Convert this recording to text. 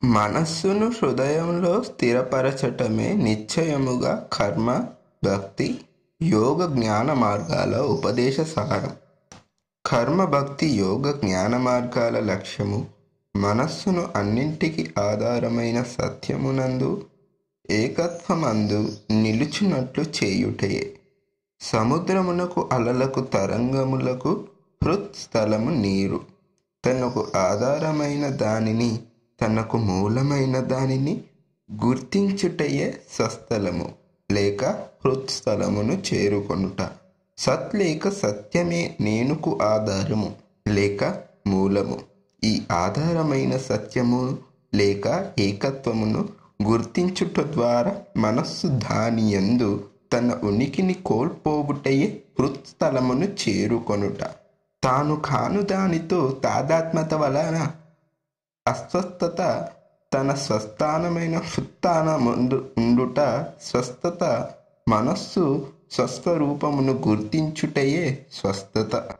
మనస్సును హృదయంలో స్థిరపరచటమే నిశ్చయముగా కర్మ, భక్తి, యోగ జ్ఞాన మార్గాల ఉపదేశ సారం. కర్మ, భక్తి, యోగ జ్ఞాన మార్గాల లక్ష్యము మనస్సును అన్నింటికి ఆధారమైన సత్యమునందు ఏకత్వమందు నిలుచున్నట్లు చేయుటయే. సముద్రమునకు అలలకు తరంగములకు హృత్స్థలము నీరు. తనకు ఆధారమైన దానిని, తనకు మూలమైన దానిని గుర్తించుటయే స్వస్థలము లేక హృత్స్థలమును చేరుకొనుట. సత్ లేక సత్యమే నేనుకు ఆధారము లేక మూలము. ఈ ఆధారమైన సత్యము లేక ఏకత్వమును గుర్తించుట ద్వారా మనస్సు దానియందు తన ఉనికిని కోల్పోవుటయే హృత్స్థలమును చేరుకొనుట. తాను కాను దానితో తాదాత్మ్యత వలన అస్వస్థత తన స్వస్థానమైన హృత్స్థానమందు ఉండుట స్వస్థత. మనస్సు స్వస్వరూపమును గుర్తించుటయే స్వస్థత.